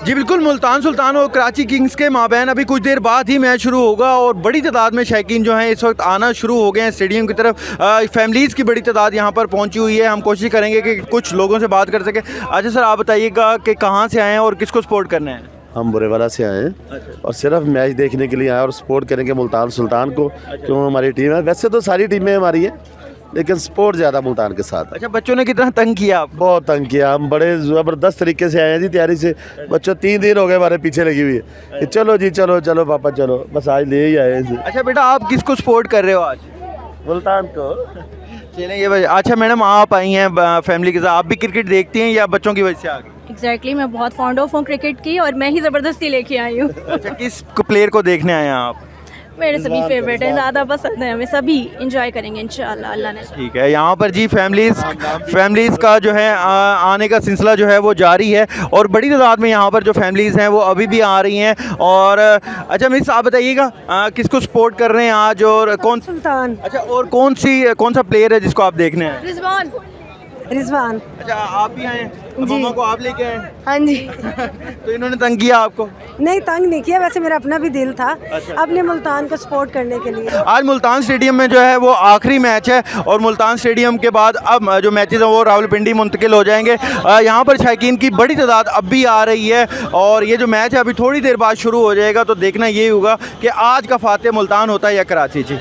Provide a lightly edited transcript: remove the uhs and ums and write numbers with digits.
जी बिल्कुल, मुल्तान सुल्तान और कराची किंग्स के माबैन अभी कुछ देर बाद ही मैच शुरू होगा और बड़ी तादाद में शायकीन जो हैं इस वक्त आना शुरू हो गए हैं स्टेडियम की तरफ। फैमिलीज़ की बड़ी तादाद यहाँ पर पहुँची हुई है। हम कोशिश करेंगे कि कुछ लोगों से बात कर सकें। अच्छा सर, आप बताइएगा कि कहाँ से आए हैं और किसको सपोर्ट करना है? हम बुरेवाला से आए हैं और सिर्फ मैच देखने के लिए आए और सपोर्ट करेंगे मुल्तान सुल्तान को, क्यों हमारी टीम है। वैसे तो सारी टीमें हमारी हैं लेकिन सपोर्ट ज़्यादा मुल्तान के साथ है। अच्छा, बच्चों ने कितना तंग किया आप? बहुत तंग किया, हम बड़े ज़बरदस्त तरीके से आए हैं जी, तैयारी से। बच्चों 3 दिन हो गए हमारे पीछे लगी हुई है कि चलो जी चलो चलो पापा चलो, बस आज ले ही आए हैं। अच्छा बेटा, आप किसको सपोर्ट कर रहे हो आज? मुल्तान को। चलेंगे भाई। अच्छा मैडम, आप आई हैं फैमिली के साथ, आप भी क्रिकेट देखती हैं या बच्चों की वजह से आ गई? एग्जैक्टली मैं बहुत फॉन्ड ऑफ हूँ क्रिकेट की और मैं ही ज़बरदस्ती लेके आई हूँ। अच्छा, किस प्लेयर को देखने आए हैं आप? मेरे सभी फेवरेट हैं, ज़्यादा पसंद है, हमें सभी इंजॉय करेंगे इंशाल्लाह, अल्लाह ने। ठीक है, यहाँ पर जी फैमिलीज़ का जो है आने का सिलसिला जो है वो जारी है और बड़ी तादाद में यहाँ पर जो फैमिलीज़ हैं वो अभी भी आ रही हैं। और अच्छा मिस, आप बताइएगा किसको सपोर्ट कर रहे हैं आज और कौन? सुल्तान। अच्छा, और कौन सा प्लेयर है जिसको आप देखने हैं? रिजवान। अच्छा, आप भी आए हैं? मम्मा को आप लेके आए? हाँ जी। तो इन्होंने तंग किया आपको? नहीं, तंग नहीं किया, वैसे मेरा अपना भी दिल था अपने मुल्तान को सपोर्ट करने के लिए। आज मुल्तान स्टेडियम में जो है वो आखिरी मैच है और मुल्तान स्टेडियम के बाद अब जो मैचेस हैं वो रावलपिंडी मुंतकिल हो जाएंगे। यहाँ पर शायकीन की बड़ी तादाद अब भी आ रही है और ये जो मैच है अभी थोड़ी देर बाद शुरू हो जाएगा। तो देखना ये होगा कि आज का फातेह मुल्तान होता है या कराची। जी।